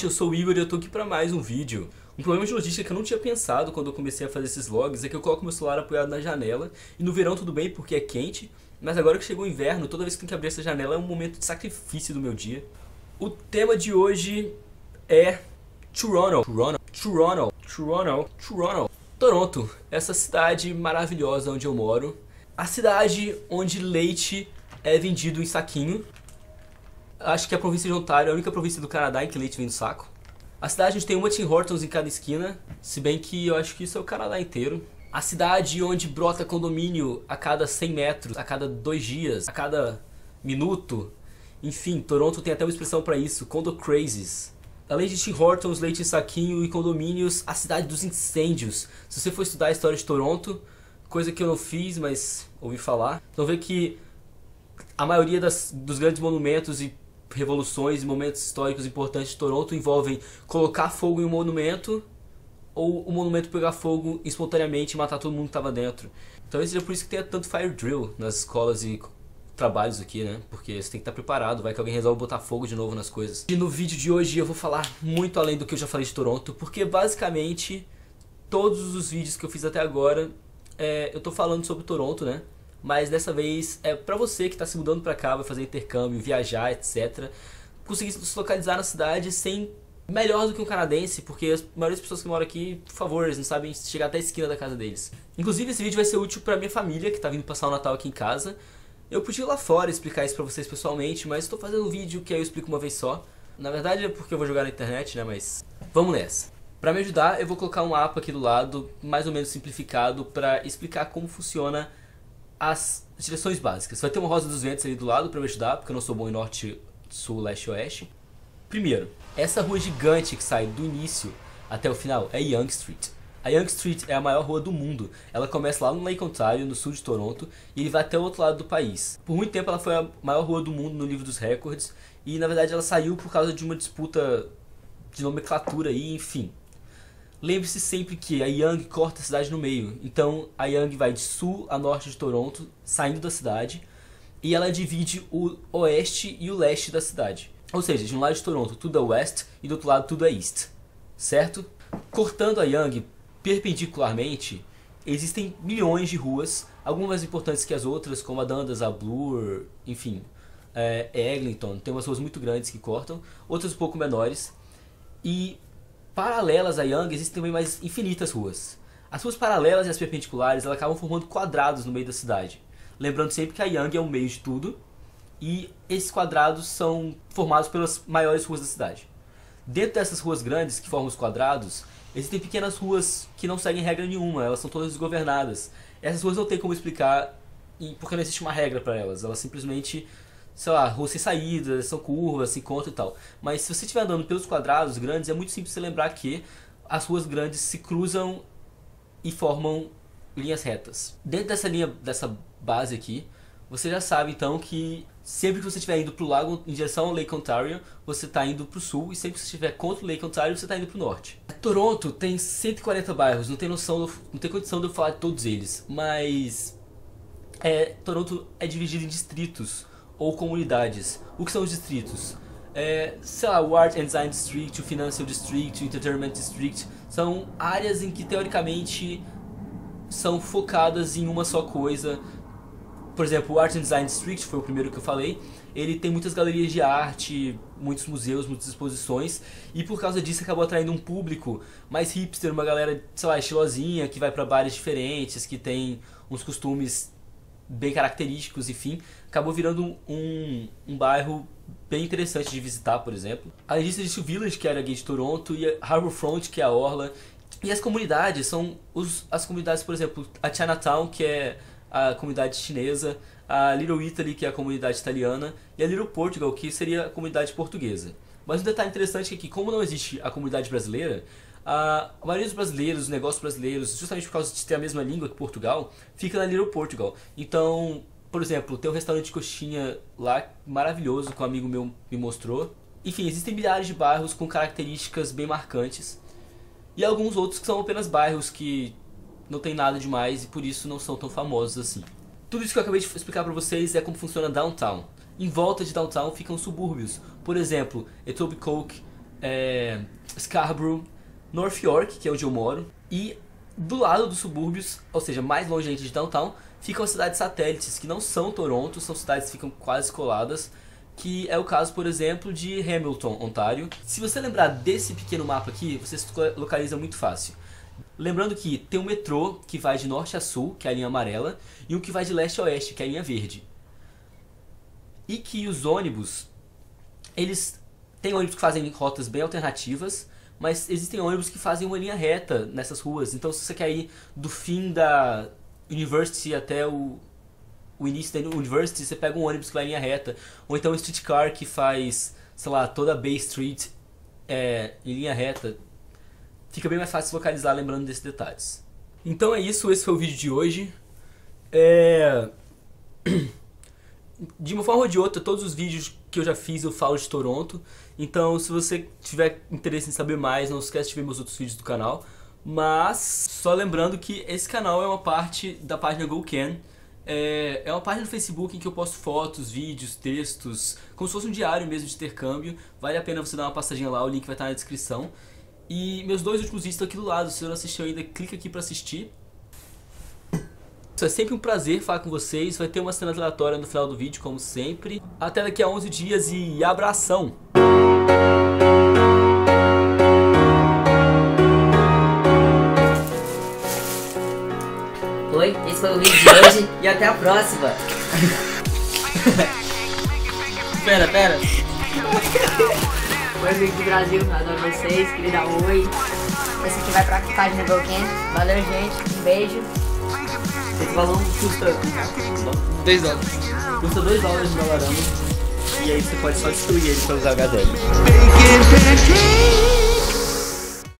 eu sou o Igor e eu tô aqui pra mais um vídeo. Um problema de logística que eu não tinha pensado quando eu comecei a fazer esses vlogs é que eu coloco meu celular apoiado na janela. E no verão tudo bem porque é quente, mas agora que chegou o inverno, toda vez que tem que abrir essa janela é um momento de sacrifício do meu dia. O tema de hoje é Toronto, essa cidade maravilhosa onde eu moro. A cidade onde leite é vendido em saquinho. Acho que a província de Ontário é a única província do Canadá em que leite vem no saco. A cidade onde tem uma Tim Hortons em cada esquina, se bem que eu acho que isso é o Canadá inteiro. A cidade onde brota condomínio a cada 100 metros, a cada 2 dias, a cada minuto. Enfim, Toronto tem até uma expressão pra isso, Condo Crazes. Além de Tim Hortons, leite em saquinho e condomínios, a cidade dos incêndios. Se você for estudar a história de Toronto, coisa que eu não fiz, mas ouvi falar, então vê que a maioria dos grandes monumentos e revoluções e momentos históricos importantes de Toronto envolvem colocar fogo em um monumento ou o monumento pegar fogo espontaneamente e matar todo mundo que estava dentro. Então seja por isso que tem tanto fire drill nas escolas e trabalhos aqui, né? Porque você tem que estar preparado, vai que alguém resolve botar fogo de novo nas coisas. E no vídeo de hoje eu vou falar muito além do que eu já falei de Toronto, porque basicamente todos os vídeos que eu fiz até agora eu tô falando sobre Toronto, né? Mas dessa vez é pra você que tá se mudando pra cá, vai fazer intercâmbio, viajar, etc. Conseguir se localizar na cidade sem melhor do que um canadense, porque a maioria das pessoas que moram aqui, por favor, eles não sabem chegar até a esquina da casa deles. Inclusive esse vídeo vai ser útil pra minha família, que tá vindo passar o Natal aqui em casa. Eu podia ir lá fora explicar isso pra vocês pessoalmente, mas tô fazendo um vídeo que aí eu explico uma vez só. Na verdade é porque eu vou jogar na internet, né, mas vamos nessa. Pra me ajudar, eu vou colocar um mapa aqui do lado, mais ou menos simplificado, pra explicar como funciona as direções básicas. Vai ter uma rosa dos ventos ali do lado pra me ajudar, porque eu não sou bom em norte, sul, leste e oeste. Primeiro, essa rua gigante que sai do início até o final é Yonge Street. A Yonge Street é a maior rua do mundo. Ela começa lá no Lake Ontario, no sul de Toronto, e ele vai até o outro lado do país. Por muito tempo ela foi a maior rua do mundo no livro dos recordes, e na verdade ela saiu por causa de uma disputa de nomenclatura aí, enfim. Lembre-se sempre que a Yonge corta a cidade no meio, então a Yonge vai de sul a norte de Toronto, saindo da cidade, e ela divide o oeste e o leste da cidade. Ou seja, de um lado de Toronto tudo é west e do outro lado tudo é east, certo? Cortando a Yonge perpendicularmente, existem milhões de ruas, algumas mais importantes que as outras, como a Dundas, a Bloor, enfim, Eglinton, tem umas ruas muito grandes que cortam, outras um pouco menores, e paralelas a Yonge existem também mais infinitas ruas. As ruas paralelas e as perpendiculares elas acabam formando quadrados no meio da cidade. Lembrando sempre que a Yonge é o meio de tudo e esses quadrados são formados pelas maiores ruas da cidade. Dentro dessas ruas grandes que formam os quadrados, existem pequenas ruas que não seguem regra nenhuma, elas são todas desgovernadas. Essas ruas não tem como explicar porque não existe uma regra para elas, elas simplesmente, sei lá, ruas sem saída, são curvas, se encontram e tal. Mas se você estiver andando pelos quadrados grandes, é muito simples você lembrar que as ruas grandes se cruzam e formam linhas retas. Dentro dessa linha, dessa base aqui, você já sabe então que sempre que você estiver indo para o lago em direção ao Lake Ontario, você está indo para o sul, e sempre que você estiver contra o Lake Ontario, você está indo para o norte. Toronto tem 140 bairros, não tem condição de eu falar de todos eles, mas Toronto é dividido em distritos ou comunidades. O que são os distritos? Sei lá, o Art and Design District, o Financial District, o Entertainment District, são áreas em que teoricamente são focadas em uma só coisa. Por exemplo, o Art and Design District foi o primeiro que eu falei. Ele tem muitas galerias de arte, muitos museus, muitas exposições, e por causa disso acabou atraindo um público mais hipster, uma galera, sei lá, estilosinha, que vai pra bares diferentes, que tem uns costumes bem característicos, enfim. Acabou virando um bairro bem interessante de visitar, por exemplo. Além disso, existe o Village, que era gay de Toronto, e a Harbourfront, que é a orla. E as comunidades são as comunidades, por exemplo, a Chinatown, que é a comunidade chinesa, a Little Italy, que é a comunidade italiana, e a Little Portugal, que seria a comunidade portuguesa. Mas um detalhe interessante é que, como não existe a comunidade brasileira, a maioria dos brasileiros, os negócios brasileiros, justamente por causa de ter a mesma língua que Portugal, fica na Little Portugal. Então, por exemplo, tem um restaurante de coxinha lá, maravilhoso, que um amigo meu me mostrou. Enfim, existem milhares de bairros com características bem marcantes, e alguns outros que são apenas bairros que não tem nada demais e por isso não são tão famosos assim. Tudo isso que eu acabei de explicar pra vocês é como funciona Downtown. Em volta de Downtown ficam subúrbios. Por exemplo, Etobicoke, Scarborough, North York, que é onde eu moro, e do lado dos subúrbios, ou seja, mais longe ainda de downtown, ficam as cidades satélites, que não são Toronto, são cidades que ficam quase coladas, que é o caso, por exemplo, de Hamilton, Ontário. Se você lembrar desse pequeno mapa aqui, você se localiza muito fácil. Lembrando que tem um metrô que vai de norte a sul, que é a linha amarela, e um que vai de leste a oeste, que é a linha verde. E que os ônibus, eles têm ônibus que fazem rotas bem alternativas, mas existem ônibus que fazem uma linha reta nessas ruas. Então se você quer ir do fim da University até o início da University, você pega um ônibus que vai em linha reta. Ou então um streetcar que faz, sei lá, toda a Bay Street em linha reta. Fica bem mais fácil localizar lembrando desses detalhes. Então é isso, esse foi o vídeo de hoje. De uma forma ou de outra, todos os vídeos que eu já fiz eu falo de Toronto. Então se você tiver interesse em saber mais, não esquece de ver meus outros vídeos do canal. Mas só lembrando que esse canal é uma parte da página GoCan. É uma página do Facebook em que eu posto fotos, vídeos, textos, como se fosse um diário mesmo de intercâmbio. Vale a pena você dar uma passadinha lá, o link vai estar na descrição. E meus 2 últimos vídeos estão aqui do lado, se você não assistiu ainda, clica aqui pra assistir. É sempre um prazer falar com vocês, vai ter uma cena aleatória no final do vídeo, como sempre. Até daqui a 11 dias e abração! Oi, esse foi o vídeo de hoje e até a próxima! Pera. Oi, amigo do Brasil, adoro vocês, queria dar um oi. Esse aqui vai pra página do GoCan. Valeu, gente, um beijo. Esse balão custa $2. Custa $2 de Dollarama. E aí você pode só destruir ele pra usar HDL. Making pancakes.